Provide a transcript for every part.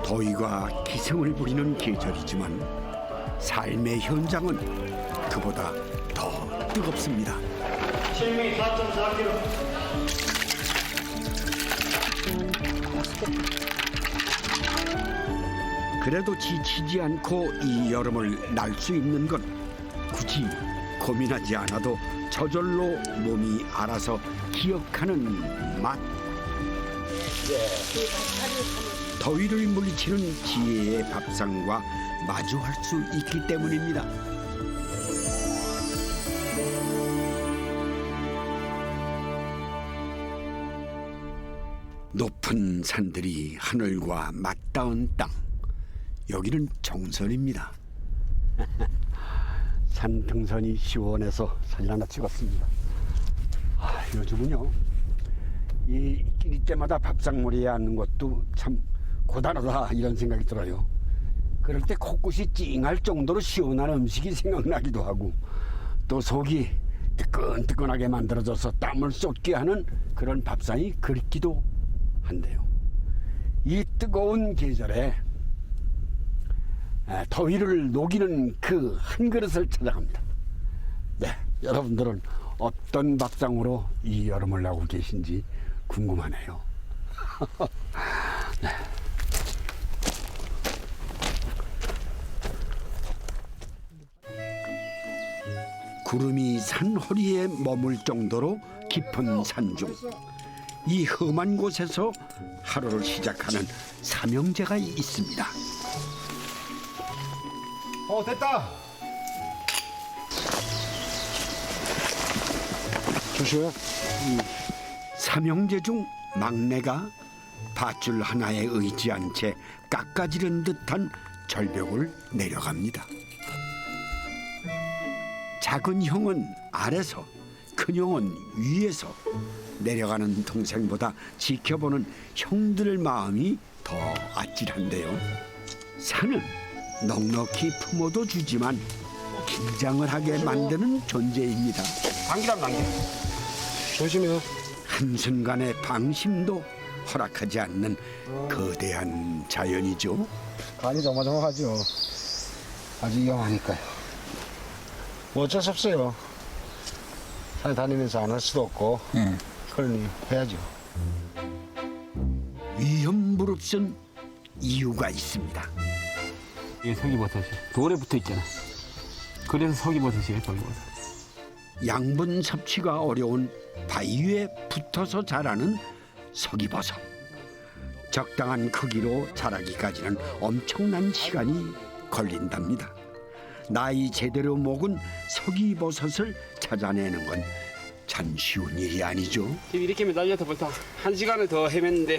더위가 기승을 부리는 계절이지만 삶의 현장은 그보다 더 뜨겁습니다. 7mm 4.4kg. 그래도 지치지 않고 이 여름을 날 수 있는 건 굳이 고민하지 않아도 저절로 몸이 알아서 기억하는 맛. 더위를 물리치는 지혜의 밥상과 마주할 수 있기 때문입니다. 높은 산들이 하늘과 맞닿은 땅. 여기는 정선입니다. 산 등산이 시원해서 사진 하나 찍었습니다. 요즘은요, 이 끼니때마다 밥상머리에 앉는 것도 참 고단하다 이런 생각이 들어요. 그럴 때 코끝이 찡할 정도로 시원한 음식이 생각나기도 하고 또 속이 뜨끈뜨끈하게 만들어져서 땀을 쏟게 하는 그런 밥상이 그립기도 한데요. 이 뜨거운 계절에 더위를 녹이는 그 한 그릇을 찾아갑니다. 네, 여러분들은 어떤 밥상으로 이 여름을 나고 계신지 궁금하네요. 네. 구름이 산 허리에 머물 정도로 깊은 산중. 이 험한 곳에서 하루를 시작하는 삼형제가 있습니다. 됐다. 조심해. 삼형제 중 막내가 밧줄 하나에 의지한 채 깎아지른 듯한 절벽을 내려갑니다. 작은 형은 아래서, 큰 형은 위에서 내려가는 동생보다 지켜보는 형들 마음이 더 아찔한데요. 산은 넉넉히 품어도 주지만 긴장을 하게 만드는 존재입니다. 당기란 당겨. 조심해. 한순간의 방심도 허락하지 않는 거대한 자연이죠. 간이 조마조마하죠. 아주 위험하니까요. 뭐 어쩔 수 없어요. 산에 다니면서 안 할 수도 없고. 그러니 해야죠. 위험 무릅쓴 이유가 있습니다. 이게 서기버섯이 돌에 붙어 있잖아. 그래서 서기버섯이에요, 서기버섯. 양분 섭취가 어려운 바위에 붙어서 자라는 서기버섯. 적당한 크기로 자라기까지는 엄청난 시간이 걸린답니다. 나이 제대로 먹은 서기버섯을 찾아내는 건 참 쉬운 일이 아니죠. 지금 이렇게 매달려서 벌써 1시간을 더 헤맸는데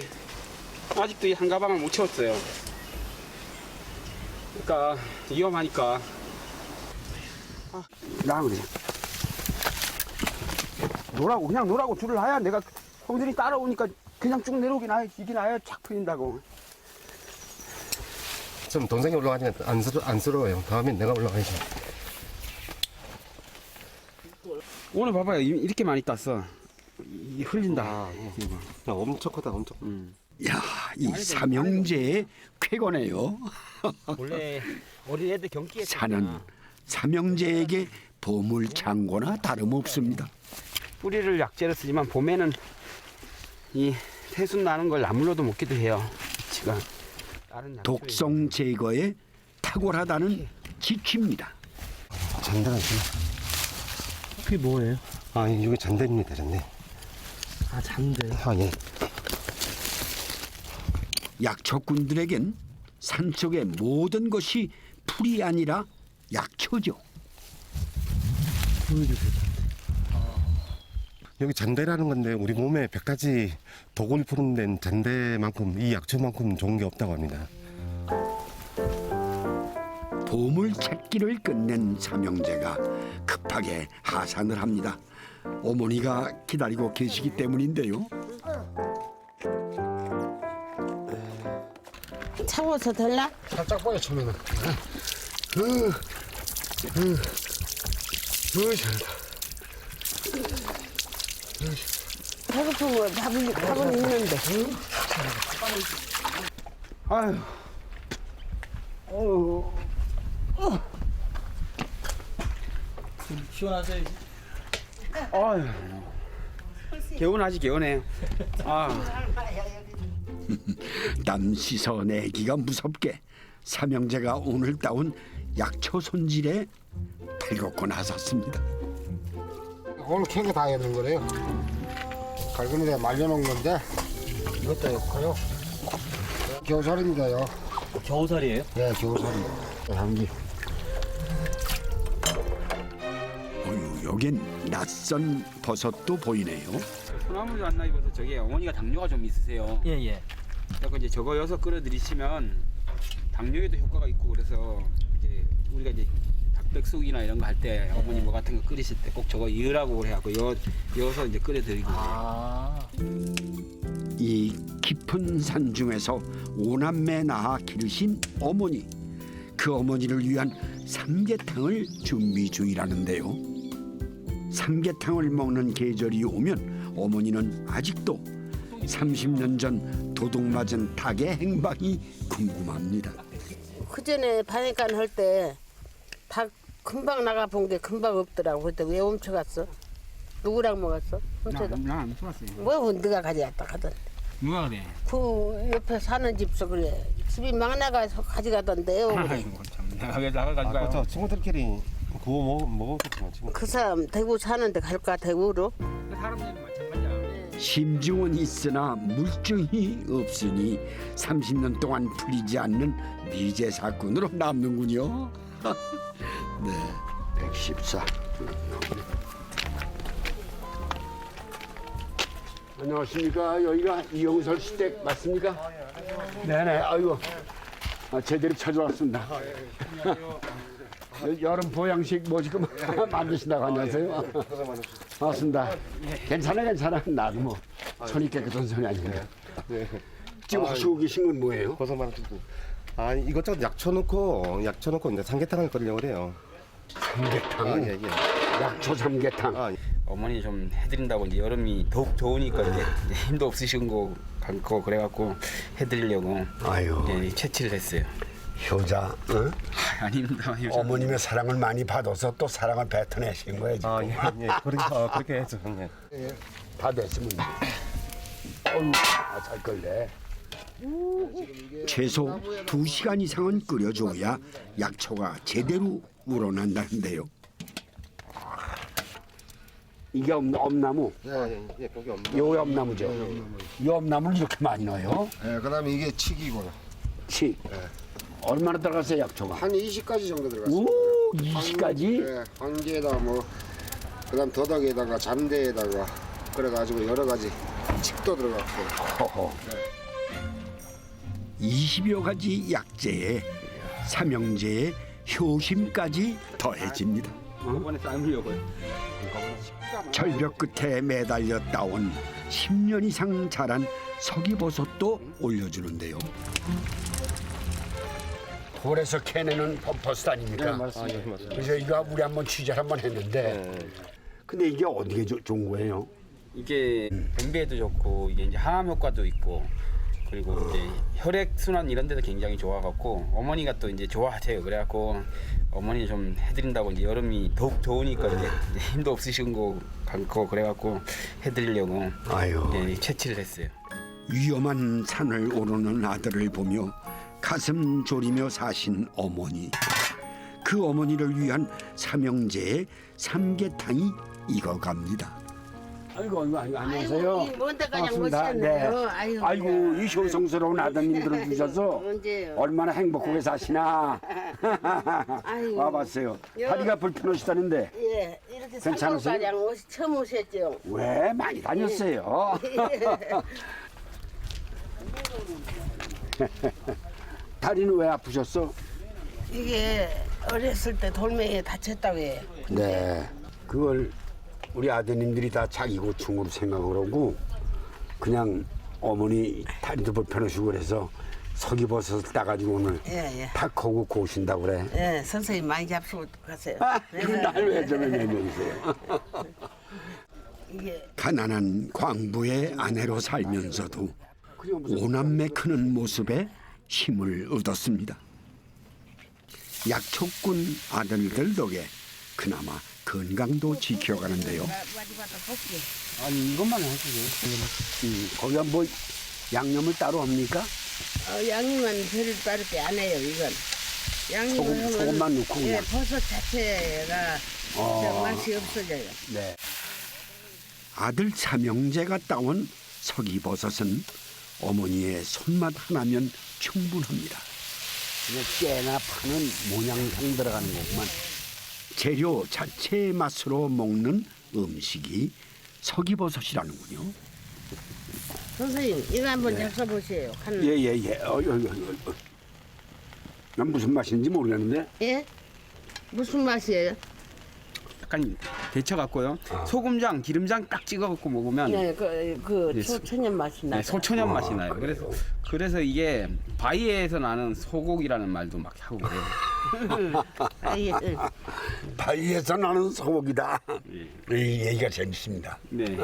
아직도 이 한 가방을 못 채웠어요. 그러니까 위험하니까. 나 그래. 노라고 그냥 노라고 줄을 놔야 내가 형들이 따라오니까 그냥 쭉 내려오긴 나야 이게 나야 착 풀린다고. 좀 동생이 올라가니까 안쓰러워요. 다음엔 내가 올라가야지. 오늘 봐봐요, 이렇게 많이 땄어. 이 흘린다. 야, 엄청 크다, 엄청. 야, 이 삼형제의 쾌거네요. 원래 어린 애들 경기에 산은 삼형제에게 보물 창고나 다름없습니다. 뿌리를 약재로 쓰지만 봄에는 이 새순 나는 걸 나물로도 먹기도 해요. 지가 다른 약초에 독성 제거에 탁월하다는 지취입니다. 잔대가 있구나. 그게 뭐예요? 아, 이게 잔대입니다, 잔대. 아, 잔대. 아, 예. 약초꾼들에겐 산속의 모든 것이 풀이 아니라 약초죠. 여기 잔대라는 건데 우리 몸에 100가지 독을 푸는 데는 잔대만큼, 이 약초만큼 좋은 게 없다고 합니다. 보물 찾기를 끝낸 삼형제가 급하게 하산을 합니다. 어머니가 기다리고 계시기 때문인데요. 차워서 될라? 살짝 빠져, 처음에는. 잘한다. 배고프면 밥은 있는데. 아유. 시원하세요? 아유. 개운하지 개운해요. 아. 땀 씻어내기가 무섭게 삼형제가 오늘 따온 약초 손질에 발벗고 나섰습니다. 오늘 캔 거 다 해놓은 거래요. 갈근이에 말려놓은 건데 이것도 넣고요. 겨우살입니다요. 겨우살이에요? 네, 겨우살이. 향기. 어휴, 여긴 낯선 버섯도 보이네요. 소나무를 안 나입어서 저게 어머니가 당뇨가 좀 있으세요. 예. 그래서 이제 저거 여서 끓여드리시면 당뇨에도 효과가 있고 그래서 이제 우리가 이제 닭백숙이나 이런 거 할 때 어머니 뭐 같은 거 끓이실 때 꼭 저거 이으라고 그래갖고 여서 이제 끓여드리고 이 깊은 산 중에서 오남매 낳아 기르신 어머니, 그 어머니를 위한 삼계탕을 준비 중이라는데요. 삼계탕을 먹는 계절이 오면 어머니는 아직도 30년 전 도둑맞은 닭의 행방이 궁금합니다. 그 전에 반회관 할 때 닭 금방 나가 본 게 금방 없더라고. 그때 왜 훔쳐갔어? 누구랑 먹었어? 훔쳐다. 나안 좋았어요. 뭐 네가 가져갔다 하던. 누가 그래? 그 옆에 사는 집서 그래. 집이 막내가 가져가던데요. 그래. 아이고 참 내가 왜 나가가지고 그렇죠. 친구들끼리 구워 먹었겠지만 지금. 그 사람 대구 사는데 갈까 대구로? 사람들이 마찬가지야. 심증은 있으나 물증이 없으니 30년 동안 풀리지 않는 미제 사건으로 남는군요. 네, 114. 안녕하십니까. 여기가 이영설 시댁 맞습니까? 네네. 아이고, 제대로 찾아왔습니다. 여름 보양식 뭐 지금 만드신다고 안녕하세요. 반갑습니다. 괜찮아. 나도 뭐 손이 깨끗한 손이 아닌데. 지금 하시고 계신 건 뭐예요? 버섯 많은 뜯고. 아 이것저것 약초 넣고 이제 삼계탕을 끓이려고 그래요. 삼계탕. 예. 약초 삼계탕. 아 어머니 좀 해드린다고 이제 여름이 더욱 더우니까 이제 힘도 없으신 거 같고 그래갖고 해드리려고 아유, 채취를 했어요. 효자. 응? 아닙니다. 어머님의 사랑을 많이 받아서 또 사랑을 뱉어내신 거예요. 지금. 예. 그렇게 해서 예. 다 됐으면. 어우, 잘 걸래. 최소 2시간 이상은 끓여줘야 약초가 제대로 우러난다는데요. 이게 엄나무? 예, 거기 없는. 요 엄나무죠? 이 엄나무를 이렇게 많이 넣어요? 네, 그다음에 이게 칡이고요. 치. 얼마나 들어갔어요, 약초가? 한 20가지 정도 들어갔어요. 오, 20가지? 네, 한개에다가 뭐 그다음 더덕에다가 잠대에다가 그래가지고 여러 가지 칡도 들어갔고. 허허. 20여 가지 약재에 삼형제의 효심까지 더해집니다. 이번에 삶으려고요. 절벽 끝에 매달려 따온 10년 이상 자란 서기버섯도 올려주는데요. 돌에서 캐내는 버섯 아닙니까? 맞습니다. 예, 맞습니다. 그래서 이거 우리 한번 취재를 한번 했는데 근데 이게 어디게 좋은 거예요? 이게 변비에도 좋고 이게 이제 항암 효과도 있고 그리고 이제 혈액 순환 이런 데도 굉장히 좋아갖고 어머니가 또 이제 좋아하세요. 그래갖고 어머니 좀 해드린다고 이제 여름이 더욱 더우니까 이제 힘도 없으신 거 같고 그래갖고 해드리려고 아유. 채취를 했어요. 위험한 산을 오르는 아들을 보며 가슴 졸이며 사신 어머니. 그 어머니를 위한 삼형제의 삼계탕이 익어갑니다. 아이고 안녕하세요. 아이고, 먼 데까지 반갑습니다. 모셨네요. 아이고 이 효성스러운 아드님들을 주셔서 언제요? 얼마나 행복하게 사시나. 아이고. 와봤어요. 다리가 불편하시다는데 예, 이렇게 괜찮으세요? 산골까지 처음 오셨죠? 왜 많이 다녔어요? 다리는 왜 아프셨어? 이게 어렸을 때 돌멩이에 다쳤다고 해요. 네. 그걸 우리 아드님들이 다 자기 고충으로 생각을 하고 그냥 어머니 다리도 불편하시고 그래서 서기버섯을 따가지고 오늘 예. 탁하고 고신다고 그래. 예, 선생님 많이 잡수고 가세요. 그럼 날왜 저를 내면이세요? 가난한 광부의 아내로 살면서도 오남매 크는 모습에 힘을 얻었습니다. 약초꾼 아들들 덕에 그나마 건강도 지켜가는데요. 아니 이것만 하시죠. 거기가 뭐 양념을 따로 합니까? 양념은 별로 따르게 안 해요. 이건 양념을 하면 소금만 넣고 그냥. 예, 버섯 자체가 좀 맛이 없어져요. 네. 아들 삼형제가 따온 서기버섯은 어머니의 손맛 하나면 충분합니다. 그냥 깨나 파는 모양상 들어가는 거구만. 재료 자체의 맛으로 먹는 음식이 서기버섯이라는군요. 선생님, 이거 한번 잡숴보세요. 한, 예예예. 난 무슨 맛인지 모르겠는데. 예? 무슨 맛이에요? 약간 데쳐 갖고요. 소금장, 기름장 딱 찍어 갖고 먹으면 네, 그 예, 초천연 맛이 나요. 네, 소천연 맛이 나요. 그래서 이게 바위에서 나는 소고기라는 말도 막 하고 그래요. 예. 바위에서 나는 소고기다. 이 얘기가 재밌습니다. 네.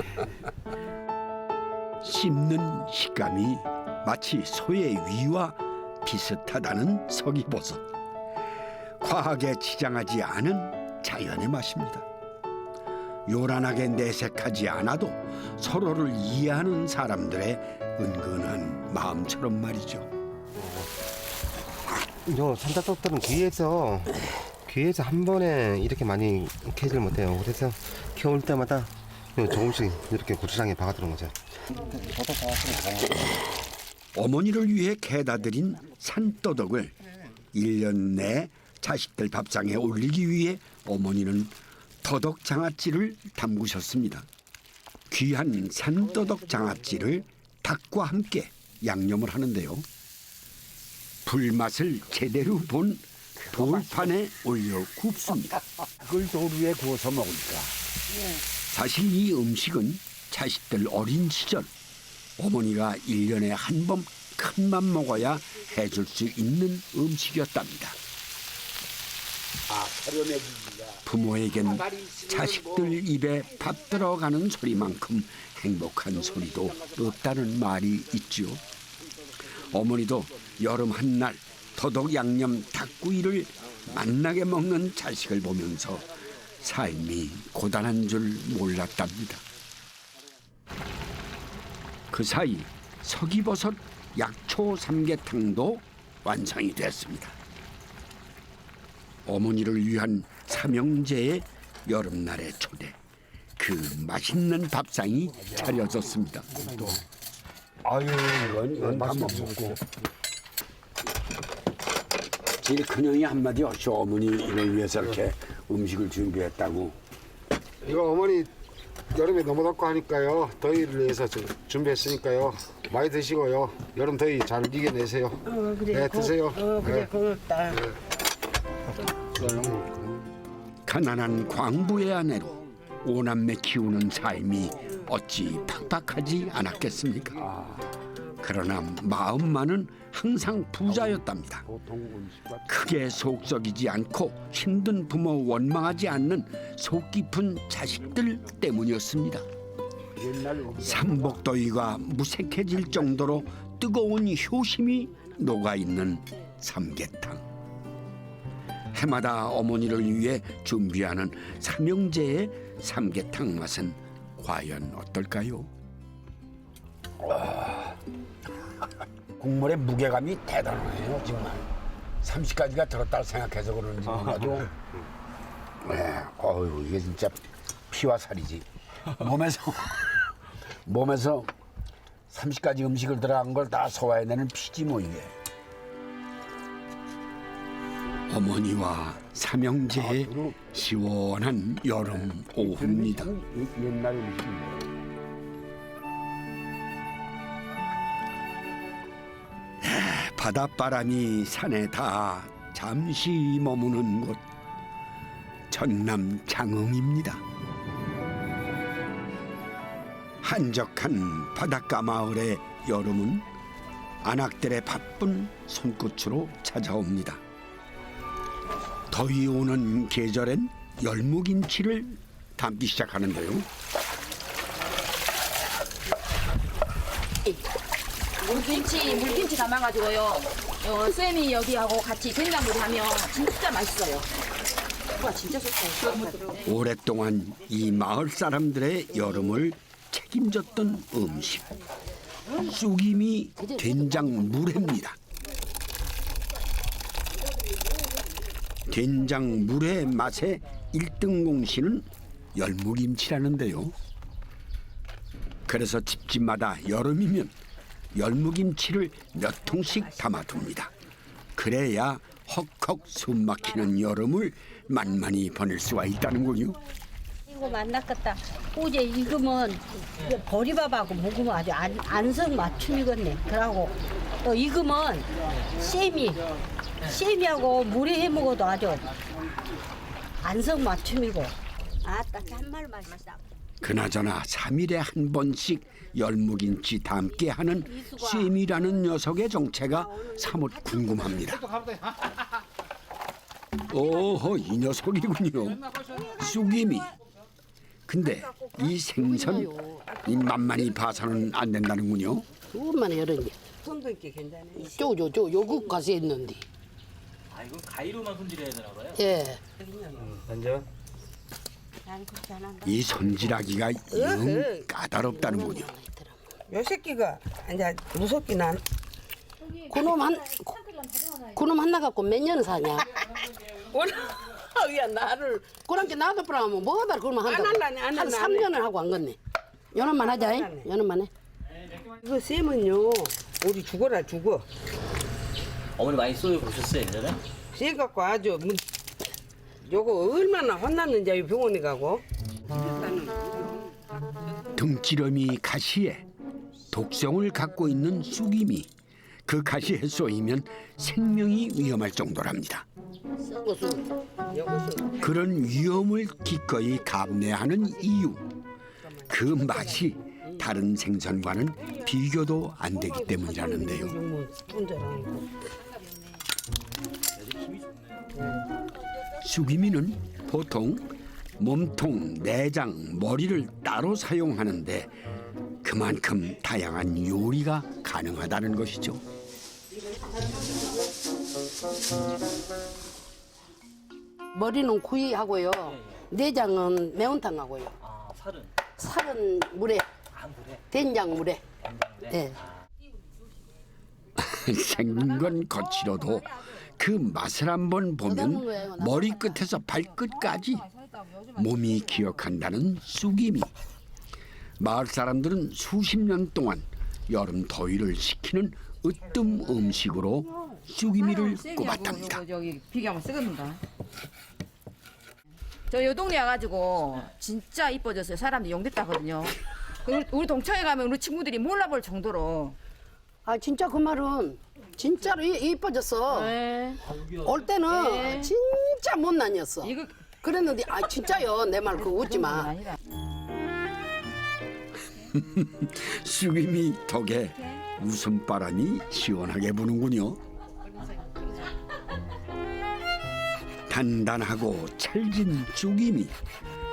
씹는 식감이 마치 소의 위와 비슷하다는 서기버섯. 과하게 치장하지 않은 자연의 맛입니다. 요란하게 내색하지 않아도 서로를 이해하는 사람들의 은근한 마음처럼 말이죠. 요 산다떡들은 귀에서 한 번에 이렇게 많이 캐질 못해요. 그래서 키울 때마다 조금씩 이렇게 고추장에 박아두는 거죠. 어머니를 위해 캐다 드린 산더덕을 1년 내 자식들 밥상에 올리기 위해 어머니는 더덕 장아찌를 담그셨습니다. 귀한 산더덕 장아찌를 닭과 함께 양념을 하는데요. 불맛을 제대로 본 돌판에 올려 굽습니다. 그걸 돌 위에 구워서 먹으니까. 사실 이 음식은 자식들 어린 시절 어머니가 1년에 한 번 큰맘 먹어야 해줄 수 있는 음식이었답니다. 부모에겐 자식들 입에 밥 들어가는 소리만큼 행복한 소리도 없다는 말이 있죠. 어머니도 여름 한날 더덕 양념 닭구이를 맛나게 먹는 자식을 보면서 삶이 고단한 줄 몰랐답니다. 그 사이 서기버섯 약초 삼계탕도 완성이 됐습니다. 어머니를 위한 삼형제의 여름날의 초대. 그 맛있는 밥상이 차려졌습니다. 아유, 이건 다 먹고. 제일 큰형이 한마디 하시오. 어머니를 위해서 이렇게 음식을 준비했다고. 이거 어머니 여름에 너무 덥고 하니까요. 더위를 위해서 준비했으니까요. 많이 드시고요. 여름 더위 잘 이겨내세요. 그래. 네, 드세요. 그래, 네. 고맙다. 가난한 광부의 아내로 오남매 키우는 삶이 어찌 팍팍하지 않았겠습니까? 그러나 마음만은 항상 부자였답니다. 크게 속썩이지 않고 힘든 부모 원망하지 않는 속 깊은 자식들 때문이었습니다. 삼복더위가 무색해질 정도로 뜨거운 효심이 녹아있는 삼계탕. 해마다 어머니를 위해 준비하는 삼형제의 삼계탕 맛은 과연 어떨까요? 국물의 무게감이 대단해요, 정말. 30가지가 들었다고 생각해서 그런지 몰라도 네, 어휴, 이게 진짜 피와 살이지. 몸에서 30가지 음식을 들어간 걸 다 소화해내는 피지 뭐 이게. 어머니와 삼형제의 시원한 여름 오후입니다. 옛날 음식인데. 바닷바람이 산에 닿아 잠시 머무는 곳 전남 장흥입니다. 한적한 바닷가 마을의 여름은 안악들의 바쁜 손끝으로 찾아옵니다. 더위 오는 계절엔 열무김치를 담기 시작하는데요. 물김치 담아가지고요. 쌤이 여기하고 같이 된장물이 하면 진짜 맛있어요. 와, 진짜 좋다. 오랫동안 이 마을 사람들의 여름을 책임졌던 음식. 쑥임이 된장물회입니다. 된장물회 맛의 1등 공신은 열무김치라는데요. 그래서 집집마다 여름이면 열무김치를 몇 통씩 담아둡니다. 그래야 헉헉 숨막히는 여름을 만만히 보낼 수가 있다는군요. 이거 만났겠다. 어제 익으면 보리밥하고 먹으면 아주 안성 맞춤이겠네. 그러고 또 익으면 쌤이하고 물에 해 먹어도 아주 안성 맞춤이고. 아따 참말 맛있다. 그나저나 3일에 한 번씩 열무김치 담게 하는 쌤이라는 녀석의 정체가 사뭇 궁금합니다. 오호, 이 녀석이군요. 쑥임이. 근데 이 생선 이 만만히 봐서는 안 된다는군요. 얼마나 여러 개. 손도 있게 괜찮네. 저 요국 가서 했는데. 아, 이거 가위로만 손질해야 되나 봐요? 예. 먼저 이 손질하기가 영 까다롭다는군요. 요 새끼가 이제 무섭긴 한. 그놈 하나 갖고 몇 년 사냐? 야 나를 그렇게 나도 프라면 뭐다 그러면 한다. 안 할라네, 안 한 할라네. 3년을 하고 안 걷네. 연원만 하자. 연원만 해. 이거 쌤은요 우리 죽어라 죽어. 어머니 많이 쏘여 보셨어요, 예전에? 쎄 갖고 아주 요거 얼마나 혼났는지 이 병원에 가고. 등지름이 가시에 독성을 갖고 있는 쑥임이 그 가시에 쏘이면 생명이 위험할 정도랍니다. 그런 위험을 기꺼이 감내하는 이유, 그 맛이 다른 생선과는 비교도 안 되기 때문이라는데요. 쑥이미는 보통 몸통, 내장, 머리를 따로 사용하는데 그만큼 다양한 요리가 가능하다는 것이죠. 머리는 구이하고요. 내장은 매운탕하고요. 아, 살은? 살은 물에, 안 그래? 된장물에. 예. 생긴 건 거칠어도 그 맛을 한번 보면 머리끝에서 발끝까지 몸이 기억한다는 쑥임이. 마을 사람들은 수십 년 동안 여름 더위를 식히는 으뜸 음식으로 쑥이미를 꼽았답니다. 저기 비교하면 쓰겠는가? 저 요 동네 와가지고 진짜 이뻐졌어요. 사람들이 용됐다거든요. 우리 동창회 가면 우리 친구들이 몰라볼 정도로. 아 진짜 그 말은 진짜로 이뻐졌어. 올 때는 진짜 못난이었어. 이거 그랬는데 아 진짜요. 내 말 그거 웃지 마. 아니라. 쑥이미 덕에 웃음바람이 시원하게 부는군요. 단단하고 찰진 쑥이미,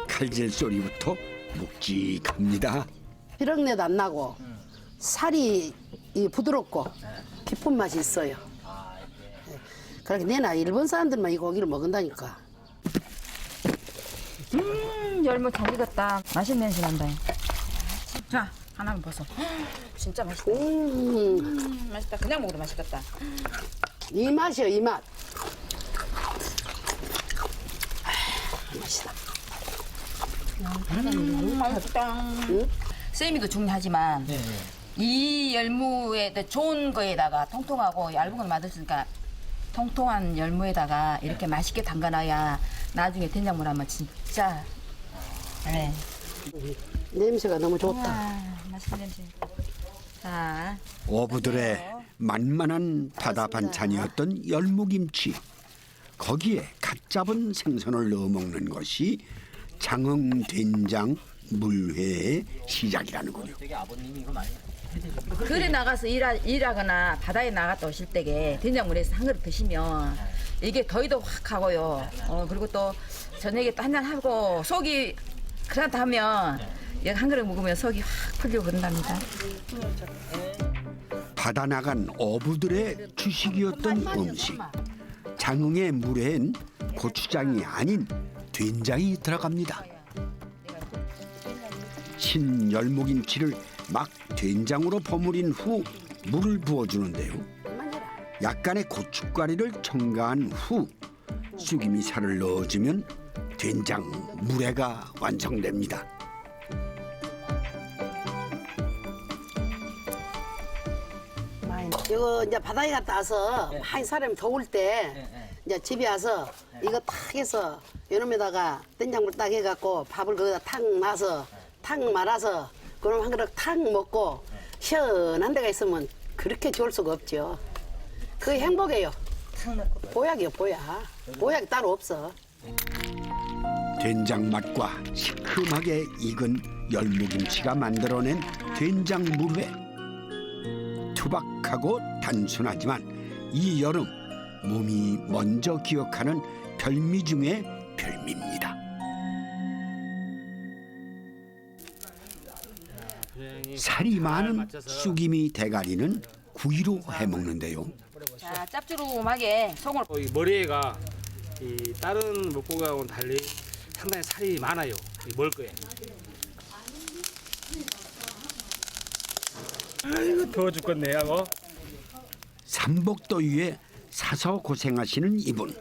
칼질 소리부터 묵직합니다. 비린내도 안 나고 살이 부드럽고 깊은 맛이 있어요. 그렇게 내 나이 일본 사람들만 이 고기를 먹는다니까. 열무 잘 익었다. 맛있는 냄새 난다. 자, 하나만 벗어. 진짜 맛있다. 맛있다. 그냥 먹어도 맛있겠다. 이 맛이요, 이 맛. 맛있다. 맛있다. 쌤이도 중요하지만 이 열무에 좋은 거에다가 통통하고 얇은 걸 만들었으니까 통통한 열무에다가 이렇게 맛있게 담가놔야 나중에 된장물 하면 진짜 네. 냄새가 너무 좋다. 와, 맛있는 냄새. 자, 어부들의 만만한 바다 반찬이었던 열무김치. 거기에 갓 잡은 생선을 넣어 먹는 것이 장흥 된장 물회의 시작이라는군요. 글에 나가서 일하거나 바다에 나갔다 오실 때에 된장물에서 한 그릇 드시면 이게 더위도 확 가고요. 그리고 또 저녁에 또 한잔 하고 속이 그렇다 하면 여기 한 그릇 먹으면 속이 확 풀리고 그런답니다. 바다 나간 어부들의 주식이었던 음식. 장흥의 물회엔 고추장이 아닌 된장이 들어갑니다. 신열무김치를 막 된장으로 버무린 후 물을 부어주는데요. 약간의 고춧가루를 첨가한 후 쑥이미 살을 넣어주면 된장 물회가 완성됩니다. 이거 이제 바다에 갔다 와서 한 사람이 더울 때 이제 집에 와서 이거 탁 해서 요놈에다가 된장물 딱 해갖고 밥을 거기다 탁 놔서 탁 말아서 그럼 한 그릇 탁 먹고 시원한 데가 있으면 그렇게 좋을 수가 없죠. 그게 행복이에요. 보약이요, 보약. 보약이 따로 없어. 된장 맛과 시큼하게 익은 열무김치가 만들어낸 된장 물회. 투박하고 단순하지만 이 여름 몸이 먼저 기억하는 별미 중의 별미입니다. 살이 많은 쑥이미 대가리는 구이로 해먹는데요. 자, 짭조름하게 속을 이 머리가 이 다른 물고기하고는 달리 상당히 살이 많아요. 이 먹을 거에. 아이고 더워 죽겠네 하고. 삼복더위에 사서 고생하시는 이분.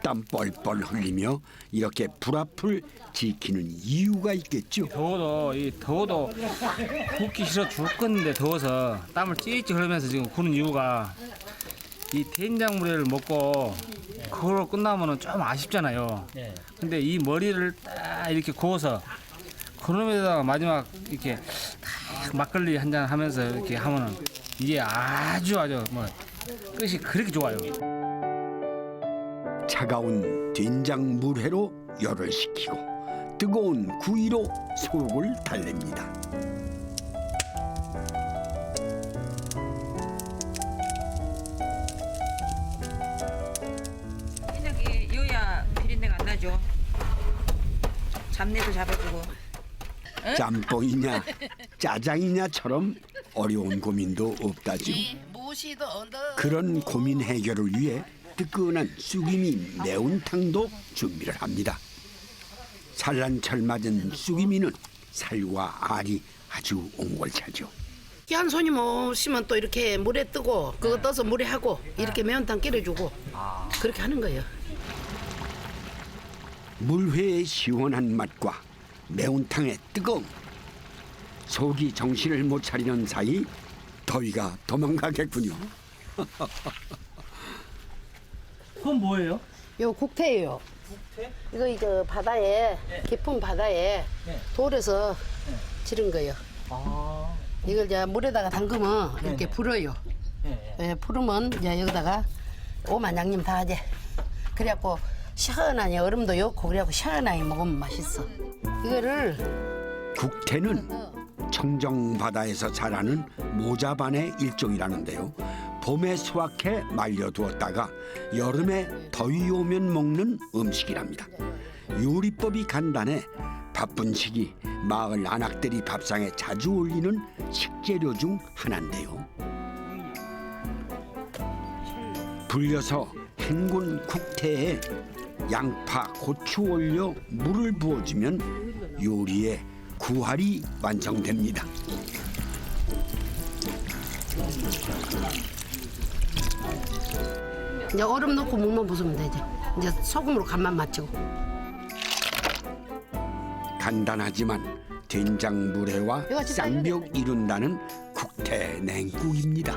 땀 뻘뻘 흘리며 이렇게 불앞을 지키는 이유가 있겠죠. 더워도 굽기 싫어 죽겠는데 더워서 땀을 찌릿찌릿 흘리면서 지금 구는 이유가 이 된장물회를 먹고 그걸로 끝나면은 좀 아쉽잖아요. 근데 이 머리를 딱 이렇게 구워서 그놈에다가 마지막 이렇게 딱 막걸리 한 잔 하면서 이렇게 하면은 이게 아주 뭐 끝이 그렇게 좋아요. 차가운 된장 물회로 열을 식히고 뜨거운 구이로 속을 달랩니다. 된장이 이어야 비린내가 안 나죠. 잡내도 잡아주고. 짬뽕이냐 짜장이냐처럼 어려운 고민도 없다죠. 그런 고민 해결을 위해 뜨끈한 쑥이미 매운탕도 준비를 합니다. 산란철 맞은 쑥이미는 살과 알이 아주 옹골차죠. 귀한 손님 오시면 또 이렇게 물에 뜨고 그거 떠서 물에 하고 이렇게 매운탕 끓여주고 그렇게 하는 거예요. 물회의 시원한 맛과 매운탕의 뜨거움. 속이 정신을 못 차리는 사이 더위가 도망가겠군요. 그건 뭐예요? 요 국태예요. 이거 바다에 깊은 바다에 돌에서 지른 거예요. 이걸 이제 물에다가 담그면 이렇게 불어요. 예, 불으면 이제 여기다가 오만양념 다 하지. 그래갖고 시원하니 얼음도 넣고 그래갖고 시원하게 먹으면 맛있어. 이거를 국태는 청정 바다에서 자라는 모자반의 일종이라는데요. 봄에 수확해 말려두었다가 여름에 더위 오면 먹는 음식이랍니다. 요리법이 간단해 바쁜 시기 마을 안악들이 밥상에 자주 올리는 식재료 중 하나인데요. 불려서 헹군 국태에 양파, 고추 올려 물을 부어주면 요리의 구할이 완성됩니다. 이제 얼음 넣고 물만 부수면 되지. 이제 소금으로 간만 맞추고. 간단하지만 된장 물회와 이거 진짜 쌍벽 이룬다는 국태 냉국입니다.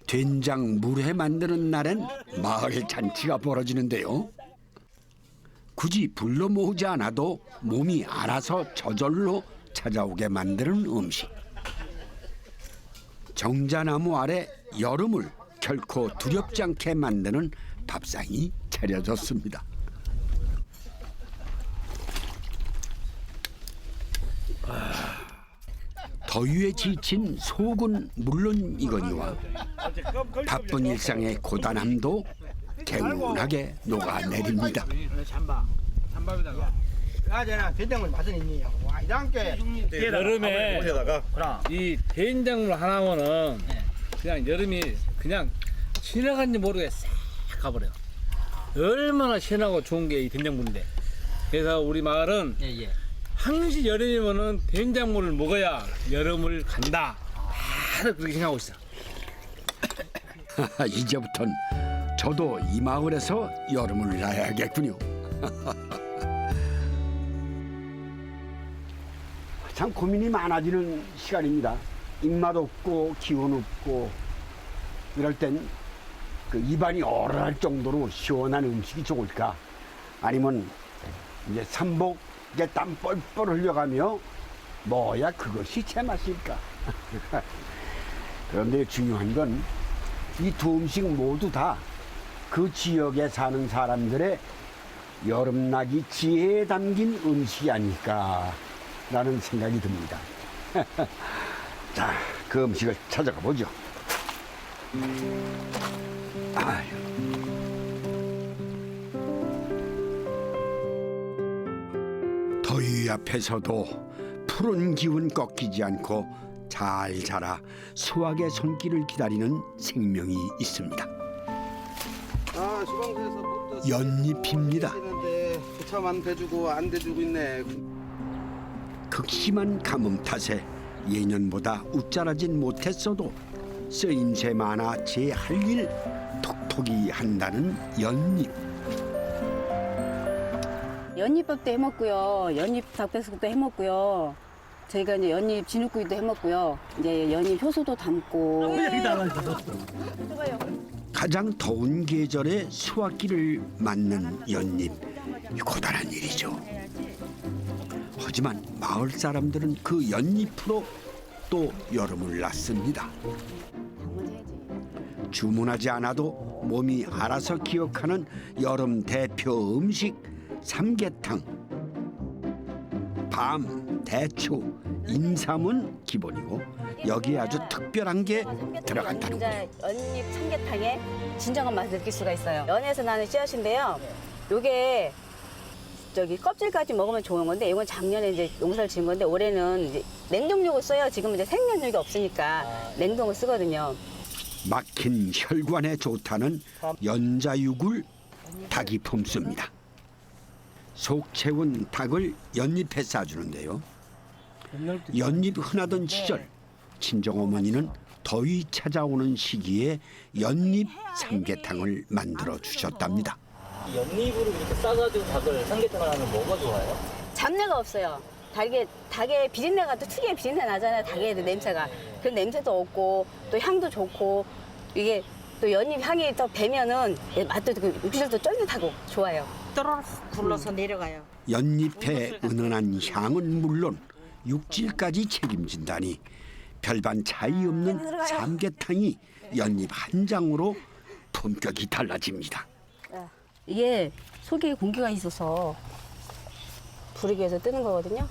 된장 물회 만드는 날엔 마을 잔치가 벌어지는데요. 굳이 불러 모으지 않아도 몸이 알아서 저절로 찾아오게 만드는 음식. 정자나무 아래 여름을 결코 두렵지 않게 만드는 밥상이 차려졌습니다. 더위에 지친 속은 물론이거니와 바쁜 일상의 고단함도 개운하게 녹아내립니다. 찬밥에다가 가잖아. 된장물 맛은 있니? 와 이랑께 여름에 이 된장물 하나면은 그냥 여름이 그냥 지나간지 모르게 싹 가버려. 얼마나 신하고 좋은 게 이 된장물인데. 그래서 우리 마을은 항시 여름이면은 된장물을 먹어야 여름을 간다. 다들 그렇게 생각하고 있어. 이제부턴 저도 이 마을에서 여름을 나야겠군요. 참 고민이 많아지는 시간입니다. 입맛 없고 기운 없고 이럴 땐 그 입안이 얼얼할 정도로 시원한 음식이 좋을까? 아니면 이제 삼복에 땀 뻘뻘 흘려가며 뭐야 그것이 제맛일까? 그런데 중요한 건 이 두 음식 모두 다 그 지역에 사는 사람들의 여름나기 지혜에 담긴 음식이 아닐까라는 생각이 듭니다. 자, 그 음식을 찾아가 보죠. 더위 앞에서도 푸른 기운 꺾이지 않고 잘 자라 수확의 손길을 기다리는 생명이 있습니다. 아 주방에서 물도 연잎입니다. 쓰는데 부처만 대주고 안 대주고 있네. 극심한 가뭄 탓에 예년보다 웃자라진 못했어도 쓰임새 많아 제 할 일 톡톡히 한다는 연잎. 연잎밥도 해먹고요. 연잎 닭백숙도 해먹고요. 저희가 이제 연잎 진흙구이도 해먹고요. 이제 연잎 효소도 담고. 가장 더운 계절에 수확기를 맞는 연잎, 고단한 일이죠. 하지만 마을 사람들은 그 연잎으로 또 여름을 났습니다. 주문하지 않아도 몸이 알아서 기억하는 여름 대표 음식 삼계탕. 밤, 대추, 인삼은 기본이고 여기에 아주 특별한 게 들어간다는 거예요. 연잎 삼계탕에 진정한 맛을 느낄 수가 있어요. 연에서 나는 씨앗인데요. 요게 저기 껍질까지 먹으면 좋은 건데 이건 작년에 이제 농사를 지은 건데 올해는 이제 냉동육을 써요. 지금은 이제 생면육이 없으니까 냉동을 쓰거든요. 막힌 혈관에 좋다는 연자육을 닭이 품습니다. 속 채운 닭을 연잎에 싸주는데요. 연잎 흔하던 시절 친정어머니는 더위 찾아오는 시기에 연잎 삼계탕을 만들어 주셨답니다. 연잎으로 이렇게 싸가지고 닭을 삼계탕을 하면 뭐가 좋아요? 잡내가 없어요. 닭의 비린내가 또 특유의 비린내 나잖아요. 닭의 냄새가. 그 냄새도 없고 또 향도 좋고 이게 또 연잎 향이 더 배면은 맛도 그 육질도 쫄깃하고 좋아요. 또르륵 굴러서 내려가요. 연잎의 은은한 향은 물론 육질까지 책임진다니 별반 차이 없는 삼계탕이 연잎 한 장으로 품격이 달라집니다. 이게 속에 공기가 있어서 부르기 위해서 뜨는 거거든요.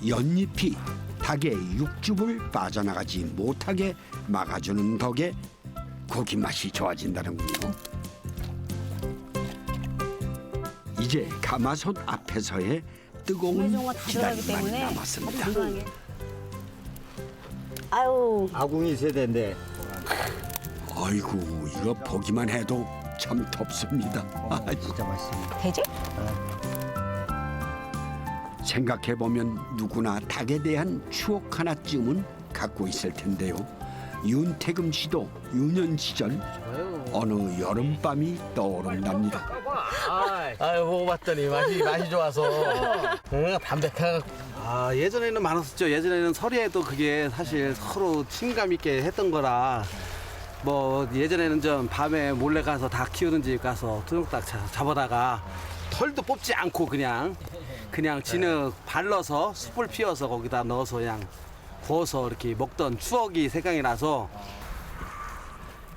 연잎이 닭의 육즙을 빠져나가지 못하게 막아주는 덕에 고기 맛이 좋아진다는군요. 이제 가마솥 앞에서의 뜨거운 기다림만 남았습니다. 아유, 아궁이 세대인데 아이고 이거 보기만 해도 참 덥습니다. 진짜 맛있습니다. 되지? 생각해보면 누구나 닭에 대한 추억 하나쯤은 갖고 있을 텐데요. 윤태금 씨도 유년 시절 어느 여름밤이 떠오른답니다. 아유 먹어봤더니 맛이 좋아서 담백한. 아 예전에는 많았었죠. 예전에는 서리에도 그게 사실 서로 친감 있게 했던 거라 뭐 예전에는 좀 밤에 몰래 가서 닭 키우는 집 가서 투둑닭 잡아다가 털도 뽑지 않고 그냥 진흙 발라서 숯불 피워서 거기다 넣어서 그냥 구워서 이렇게 먹던 추억이 생각이 나서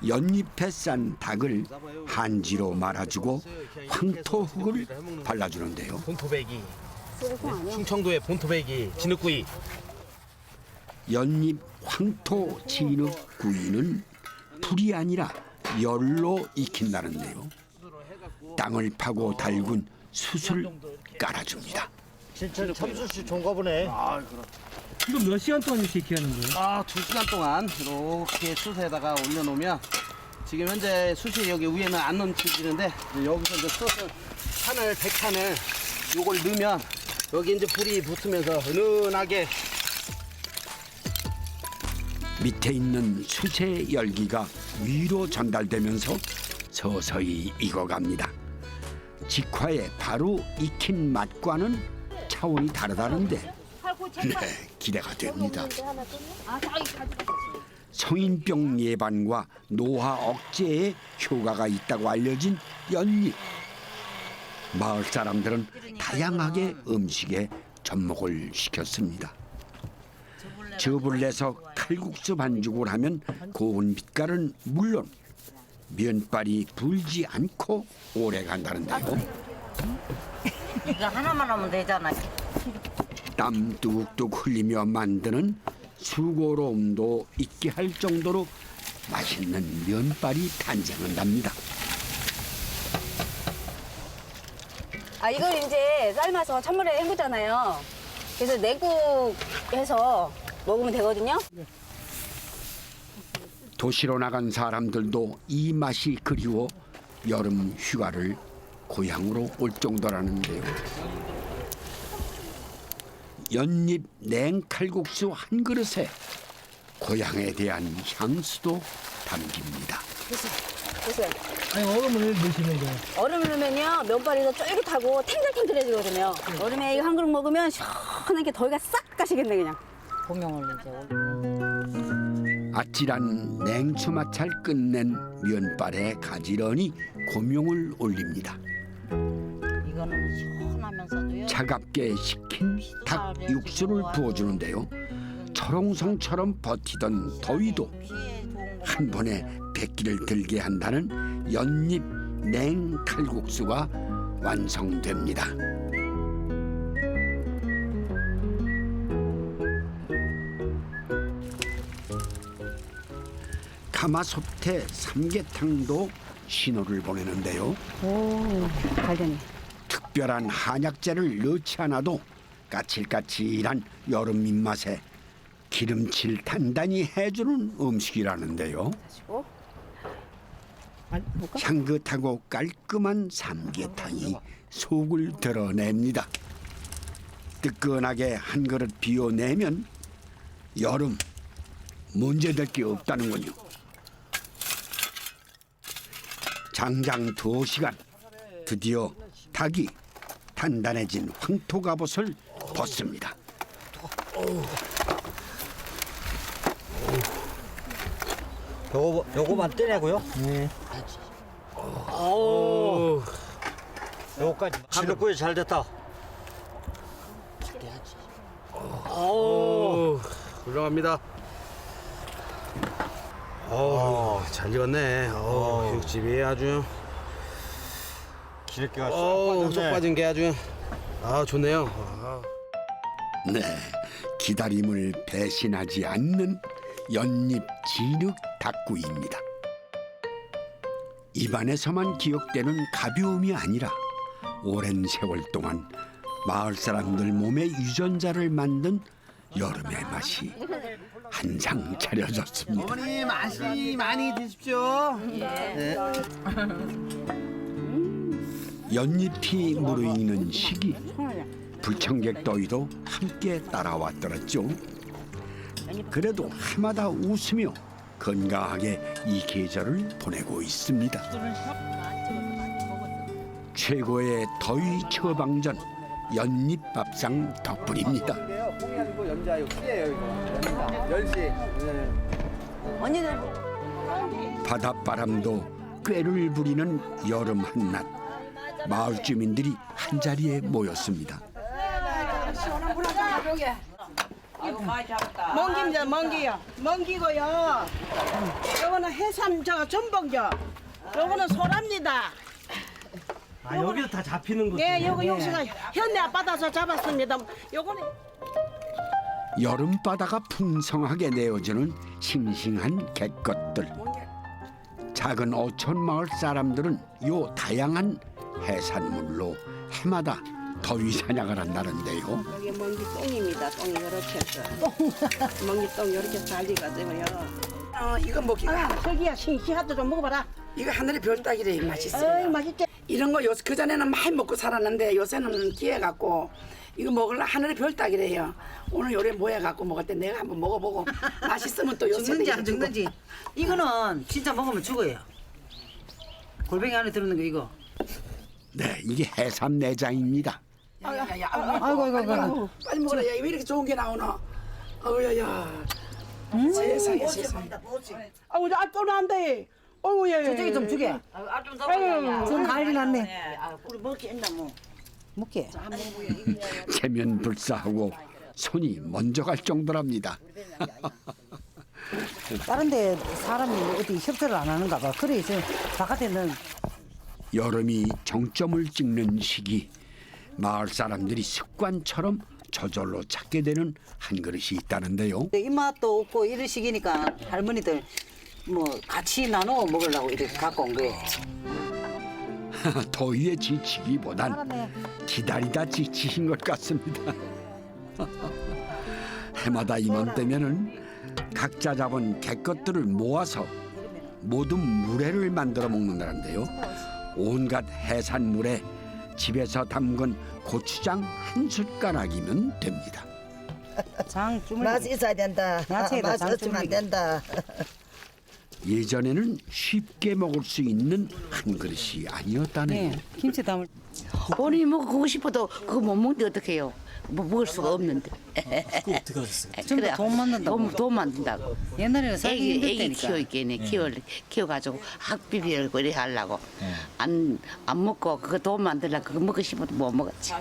연잎에 싼 닭을 한지로 말아주고 황토흙을 발라주는데요. 본토배기. 충청도의 본토배기 진흙구이. 연잎 황토 진흙구이는 불이 아니라 열로 익힌다는데요. 땅을 파고 달군 숯을 깔아줍니다. 진짜 참숯이 좋은가 보네. 이거 몇 시간 동안 이렇게 익히는 거예요? 2시간 동안 이렇게 숯에다가 올려놓으면 지금 현재 숯이 여기 위에는 안 넘치지는데 여기서 이제 숯을 판을 100판을 요걸 넣으면 여기 이제 불이 붙으면서 은은하게 밑에 있는 숯의 열기가 위로 전달되면서 서서히 익어갑니다. 직화의 바로 익힌 맛과는 차원이 다르다는데 네, 기대가 됩니다. 성인병 예방과 노화 억제에 효과가 있다고 알려진 연잎. 마을 사람들은 다양하게 음식에 접목을 시켰습니다. 즙을 내서 칼국수 반죽을 하면 고운 빛깔은 물론 면발이 불지 않고 오래 간다는데요. 이거 하나만 하면 되잖아. 땀 뚝뚝 흘리며 만드는 수고로움도 있게 할 정도로 맛있는 면발이 탄생한답니다. 이걸 이제 삶아서 찬물에 헹구잖아요. 그래서 냉국 해서 먹으면 되거든요. 도시로 나간 사람들도 이 맛이 그리워 여름 휴가를 고향으로 올 정도라는데요. 연잎 냉칼국수 한 그릇에 고향에 대한 향수도 담깁니다. 보세요. 아니 얼음을 넣으시는 거예요? 얼음을 넣으면요 면발이 더 쫄깃하고 탱글탱글해지거든요. 얼음에 이거 한 그릇 먹으면 시원하게 더위가 싹 가시겠네 그냥. 고명을 이제 아찔한 냉수 맛을 끝낸 면발에 가지런히 고명을 올립니다. 이거는 시원하면서도요. 차갑게 식힌 닭 육수를 부어주는데요. 철옹성처럼 버티던 더위도 한 번에 백기를 들게 한다는 연잎 냉칼국수가 완성됩니다. 가마솥에 삼계탕도 신호를 보내는데요. 오, 잘 되네. 특별한 한약재를 넣지 않아도 까칠까칠한 여름 입맛에 기름칠 단단히 해주는 음식이라는데요. 향긋하고 깔끔한 삼계탕이 속을 드러냅니다. 뜨끈하게 한 그릇 비워내면 여름 문제될 게 없다는군요. 장장 2시간 드디어 닭이 단단해진 황토갑옷을 벗습니다. 요거만 떼내고요. 네. 요거까지. 진흙구이 잘 됐다. 훌륭합니다. 잘 익었네. 육즙이 아주 기름기가 쏙 빠진 게 아주 좋네요. 네, 기다림을 배신하지 않는 연잎 진흙 닭구이입니다. 입안에서만 기억되는 가벼움이 아니라 오랜 세월 동안 마을 사람들 몸의 유전자를 만든 여름의 맛이 한상 차려졌습니다. 어머니 맛이 많이 드십시오. 네. 연잎이 무르익는 시기 불청객 더위도 함께 따라왔더랬죠. 그래도 해마다 웃으며 건강하게 이 계절을 보내고 있습니다. 최고의 더위 처방전 연잎밥상 덕분입니다. 콩이 아니고 연자요. 씨예요 이거. 연씨. 언니들 바닷바람도 꾀를 부리는 여름 한낮 마을 주민들이 한자리에 모였습니다. 멍기입니다. 멍기요. 멍기고요. 요거는 해삼 전복요. 요거는 소랍니다. 여기서 다 잡히는 거죠? 예, 요거 용수가 현내 앞바다에서 잡았습니다. 요거는 여름바다가 풍성하게 내어주는 싱싱한 갯것들. 작은 어촌 마을 사람들은 요 다양한 해산물로 해마다 더위 사냥을 한다는데요. 여기 멍기똥입니다. 똥이 이렇게 해서. 멍기똥 이렇게 잘리가지고요. 이거 먹기가 저기야 싱싱하다 좀 먹어봐라. 이거 하늘의 별따기래 맛있어요. 어이 맛있지. 이런 거 그 전에는 많이 먹고 살았는데 요새는 기회 갖고 이거 먹으려 하늘의 별따기래요. 오늘 요래 모여 갖고 먹을 때 내가 한번 먹어보고 맛있으면 또 요새 죽는지 안 죽는지. 이거는 진짜 먹으면 죽어요. 골뱅이 안에 들어있는 거 이거. 네, 이게 해삼 내장입니다. 아이고 빨리 먹어라. 야, 왜 이렇게 좋은 게 나오나? 아우야야. 세상에. 아우 또 안 돼. 어우 야. 저쪽에 좀 주게. 좀 난리 났네. 우리 먹기 했나 뭐. 먹게. 체면 불사하고 손이 먼저 갈 정도랍니다. 다른데 사람이 어디 협조를 안 하는가 봐. 그래 지금 바깥에는 여름이 정점을 찍는 시기, 마을 사람들이 습관처럼 저절로 찾게 되는 한 그릇이 있다는데요. 입맛도 없고 이런 시기니까 할머니들 뭐 같이 나눠 먹으려고 이렇게 갖고 온 거예요. 더위에 지치기보단 기다리다 지치신 것 같습니다. 해마다 이맘때면은 각자 잡은 갯것들을 모아서 모든 물회를 만들어 먹는다는데요. 온갖 해산물에 집에서 담근 고추장 한 숟가락이면 됩니다. 장 주물 맛이 있어야 된다. 맛이 없으면 안 된다. 예전에는 쉽게 먹을 수 있는 한 그릇이 아니었다네요. 김치 담을 본인이 먹고 싶어도 그거 못 먹는데 어떡해요? 뭐 먹을 수가 없는데. 그거 어떻게 하셨어요? 좀더 돈 만든다고. 돈 만든다고. 옛날에는 살기 애기 힘들다니까. 키워있겠네. 키워가지고 학비비 열고 이래 하려고. 안 먹고 그거 돈 만들려고 그거 먹고 싶어도 못 먹었지.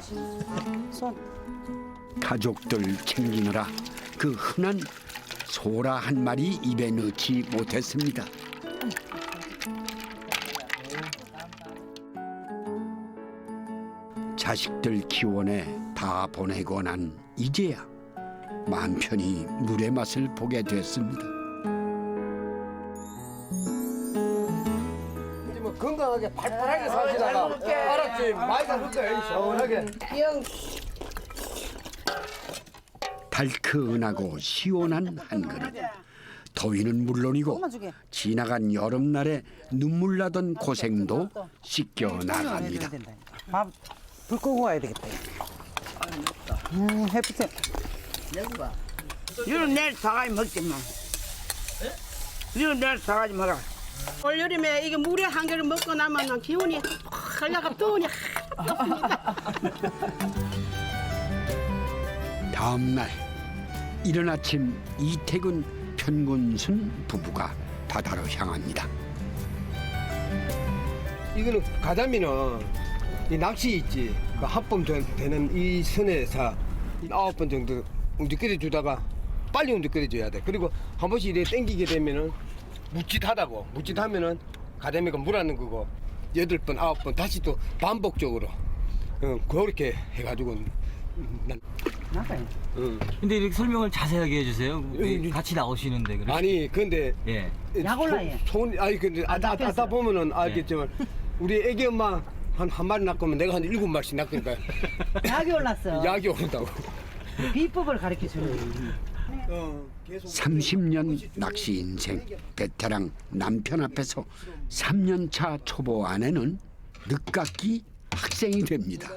가족들 챙기느라 그 흔한 소라 한 마리 입에 넣지 못했습니다. 자식들 키워내 다 보내고 난 이제야 마음 편히 물의 맛을 보게 됐습니다. 뭐 건강하게 팔팔하게 사시다가 알았지? 많이 잡을 거야 시원하게. 달큰하고 시원한 한 그릇. 더위는 물론이고 지나간 여름날에 눈물 나던 고생도 씻겨 나갑니다. 불 끄고 와야 되겠다. 햇빛에. 이런 내일 사가지 먹지 마. 이런 내일 사가지 먹어. 올 여름에 이게 물에 한 개를 먹고 나면 기운이 확 올라가 돈이 다음 날 이른 아침 이태근 편군순 부부가 바다로 향합니다. 이거는 가자미는 이 낚시 있지. 한 번 되는 이 선에서 9번 정도 움직여 주다가 빨리 움직여 줘야 돼. 그리고 한 번씩 이래 땡기게 되면은 묻짓하다고. 묻짓하면은 가자미가 물하는 거고 8번, 9번 다시 또 반복적으로 그렇게 해가지고 난. 근데 이렇게 설명을 자세하게 해주세요. 같이 나오시는데 그래. 아니 근데 예. 약올라요. 아니 근데 아다 보면은 알겠지만 우리 애기 엄마 한 마리 낳고면 내가 한 7마리씩 낳으니까 약이 올랐어. 약이 오른다고. 비법을 가르쳐 주는 거예요. 30년 낚시 인생 베테랑 남편 앞에서 3년차 초보 아내는 늦깎이 학생이 됩니다.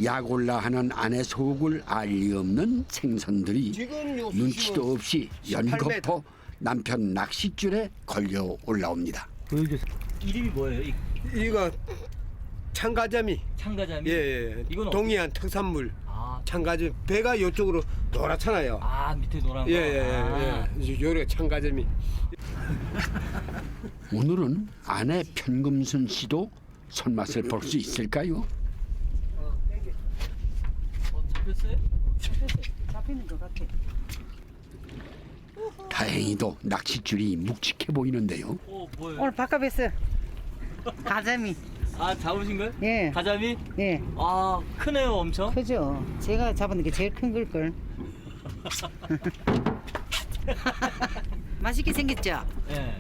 약올라 하는 아내 속을 알 리 없는 생선들이 눈치도 없이 연거푸 남편 낚싯줄에 걸려 올라옵니다. 이름이 뭐예요? 이거 창가자미. 창가자미. 예. 이건 동해안 특산물. 아, 창가자미. 배가 이쪽으로 노랗잖아요. 아 밑에 노란 거. 예. 요래 창가자미. 오늘은 아내 편금순 씨도 손맛을 볼 수 있을까요? 잡혔어요? 잡히는 것 같아. 다행히도 낚싯줄이 묵직해 보이는데요. 뭐예요? 오늘 바깥 뵀어. 가자미. 아 잡으신 거예요? 예. 가자미? 예. 아 크네요 엄청. 크죠. 제가 잡은 게 제일 큰 걸걸. 맛있게 생겼죠? 예.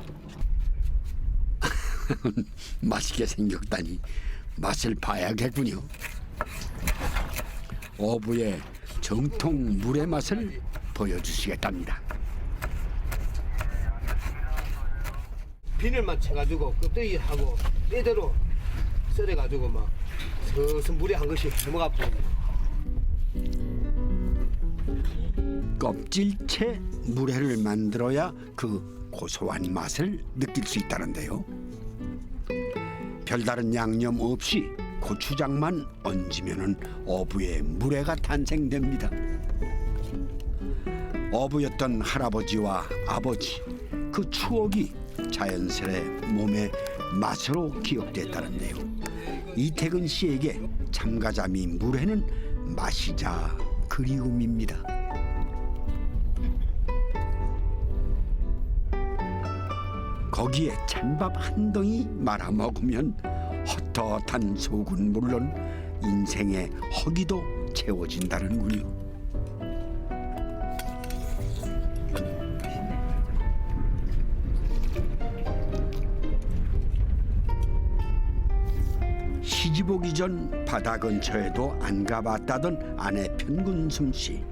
맛있게 생겼다니 맛을 봐야겠군요. 어부의 정통 물의 맛을 보여주시겠답니다. 비늘만 쳐가지고 껍데기하고 이대로 썰어가지고 막 서서 물에 한 것씩 넘어가 버립니다. 껍질채 물회를 만들어야 그 고소한 맛을 느낄 수 있다는데요. 별다른 양념 없이 고추장만 얹으면은 어부의 물회가 탄생됩니다. 어부였던 할아버지와 아버지, 그 추억이 자연스레 몸의 맛으로 기억됐다는데요. 이태근 씨에게 참가자미 물회는 맛이자 그리움입니다. 거기에 찬밥 한 덩이 말아 먹으면 헛헛한 속은 물론 인생의 허기도 채워진다는군요. 시집 오기 전 바다 근처에도 안 가봤다던 아내 편근순 씨.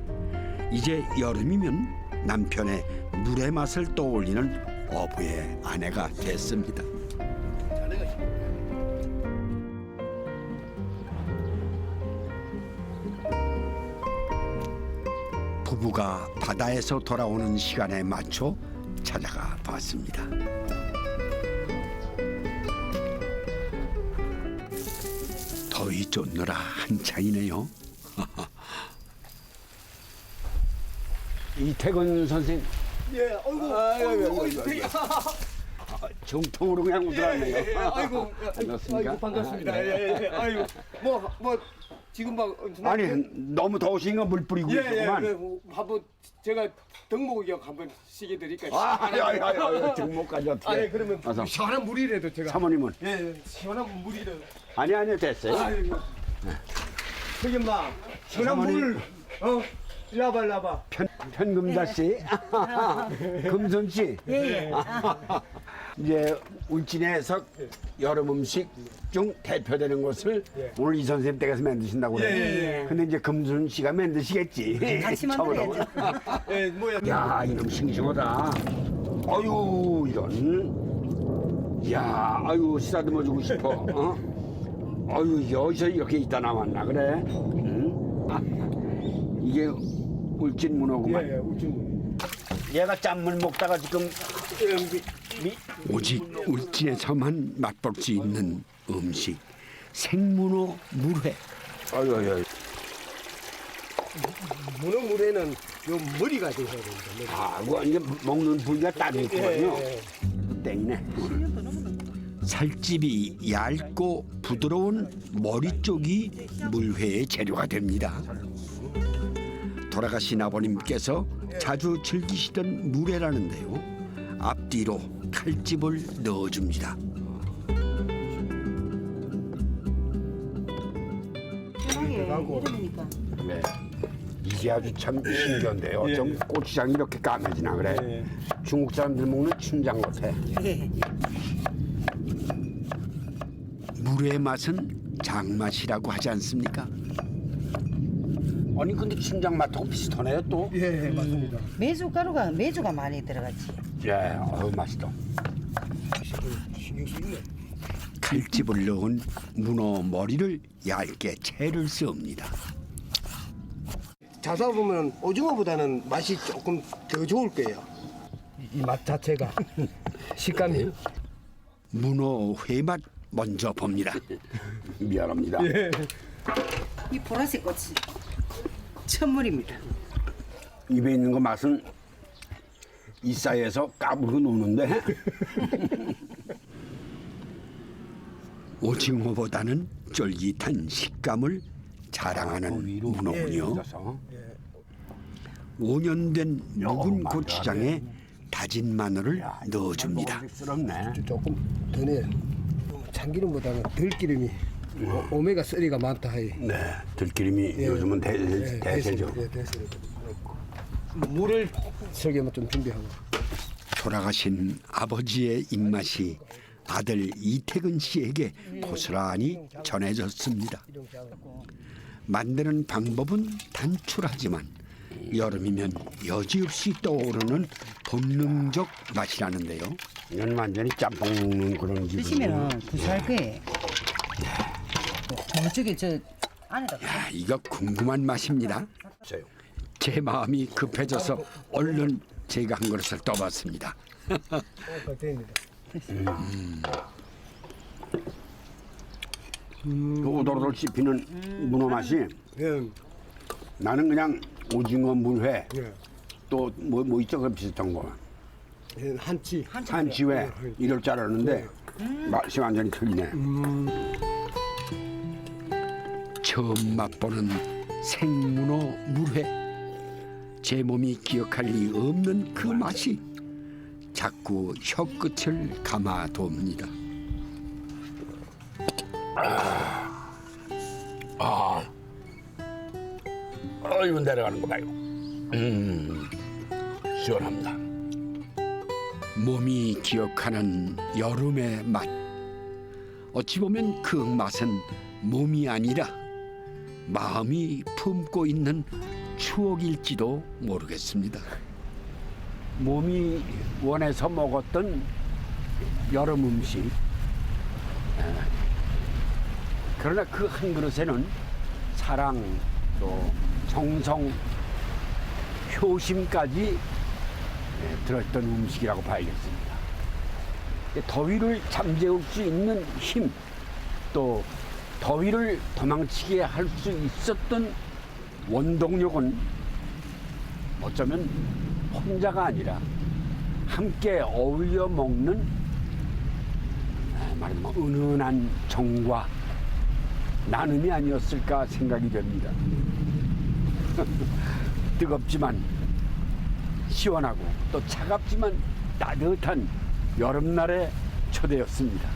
이제 여름이면 남편의 물의 맛을 떠올리는 어부의 아내가 됐습니다. 부부가 바다에서 돌아오는 시간에 맞춰 찾아가 봤습니다. 더위 쫓느라 한창이네요. 이태근 선생. 예, 아이고, 정통으로 그냥 들어왔네요. 아이고, 반갑습니까? 반갑습니다. 예. 아이고, 뭐 지금 막 아니 너무 더우시니까 물 뿌리고 있구만. 한번 제가 덕목역 한번 시게 드릴까요? 정목까지 어떻게? 그러면 와서. 시원한 물이라도 제가. 사모님은? 예, 시원한 물이라도. 아니 됐어요. 아이고. 저기 막 시원한 사모님. 물. 이리 와봐. 편금자 씨, 금손 씨. 이제 울진에서 여름 음식 중 대표되는 것을 오늘 이 선생님 댁에서 만드신다고 그래요. 근데 이제 금손 씨가 만드시겠지. 같이 만들어야죠. 예, 뭐야. 야, 이놈 싱싱하다. 아유, 이런. 야, 아유, 쓰다듬어 주고 싶어. 아유, 여기서 이렇게 있다 나왔나 그래? 응? 이게 울진 문어구만. 울진. 얘가 짠물 먹다가 지금 오직 울진에서만 맛볼 수 있는 음식 생문어 물회. 아유. 문어 물에는 요 머리가 되어야 됩니다. 아, 그거 이제 먹는 부위가 따로 있거든요. 땡이네. 살집이 얇고 부드러운 머리 쪽이 물회의 재료가 됩니다. 돌아가신 아버님께서 자주 즐기시던 물회라는데요. 앞뒤로 칼집을 넣어줍니다. 이러니까. 네. 이게 아주 참 신기한데요. 어쩜 고추장이 이렇게 까매지나 그래. 중국 사람들 먹는 춘장 같아. 물의 맛은 장맛이라고 하지 않습니까? 아니 근데 춘장 맛하고 비슷하네요 또. 예, 맞습니다. 메주가 많이 들어가지. 예, 맛있다. 신경 쓰이네. 칼집을 넣은 문어 머리를 얇게 채를 씁니다. 잡아보면 오징어보다는 맛이 조금 더 좋을 거예요. 이 맛 자체가 식감이. 문어 회맛 먼저 봅니다. 미안합니다. 이 보라색 꽃이 천물입니다. 입에 있는 거 맛은 이 사이에서 까불고 노는데 오징어보다는 쫄깃한 식감을 자랑하는 문어군요. 5년 된 묵은 고추장에 다진 마늘을 넣어줍니다. 조금 더네. 참기름보다는 들기름이 오메가3가 많다 하이. 네, 들기름이 요즘은 대세죠. 물을 설계만 좀 준비하고. 돌아가신 아버지의 입맛이 아들 이태근 씨에게 고스란히 전해졌습니다. 만드는 방법은 단출하지만 여름이면 여지없이 떠오르는 본능적 맛이라는데요. 이건 완전히 짬뽕 먹는 그런 기분. 드시면 구수할 거예요. 저쪽에 저 안에다. 야, 이거 궁금한 맛입니다. 제 마음이 급해져서 얼른 제가 한 그릇을 떠봤습니다. 오돌오돌 씹히는 문어 맛이 나는 그냥 오징어 물회 또 뭐 있죠 그 비슷한 거 한치회 이럴 줄 알았는데 맛이 완전히 틀리네. 처음 맛보는 생문어 물회, 제 몸이 기억할 리 없는 그 맛이 자꾸 혀끝을 감아돕니다. 이거 내려가는 거 봐요. 시원합니다. 몸이 기억하는 여름의 맛. 어찌 보면 그 맛은 몸이 아니라 마음이 품고 있는 추억일지도 모르겠습니다. 몸이 원해서 먹었던 여름 음식. 그러나 그 한 그릇에는 사랑, 또 정성, 효심까지 들었던 음식이라고 봐야겠습니다. 더위를 잠재울 수 있는 힘, 또 더위를 도망치게 할 수 있었던 원동력은 어쩌면 혼자가 아니라 함께 어울려 먹는 말하자면 은은한 정과 나눔이 아니었을까 생각이 됩니다. 뜨겁지만 시원하고 또 차갑지만 따뜻한 여름날의 초대였습니다.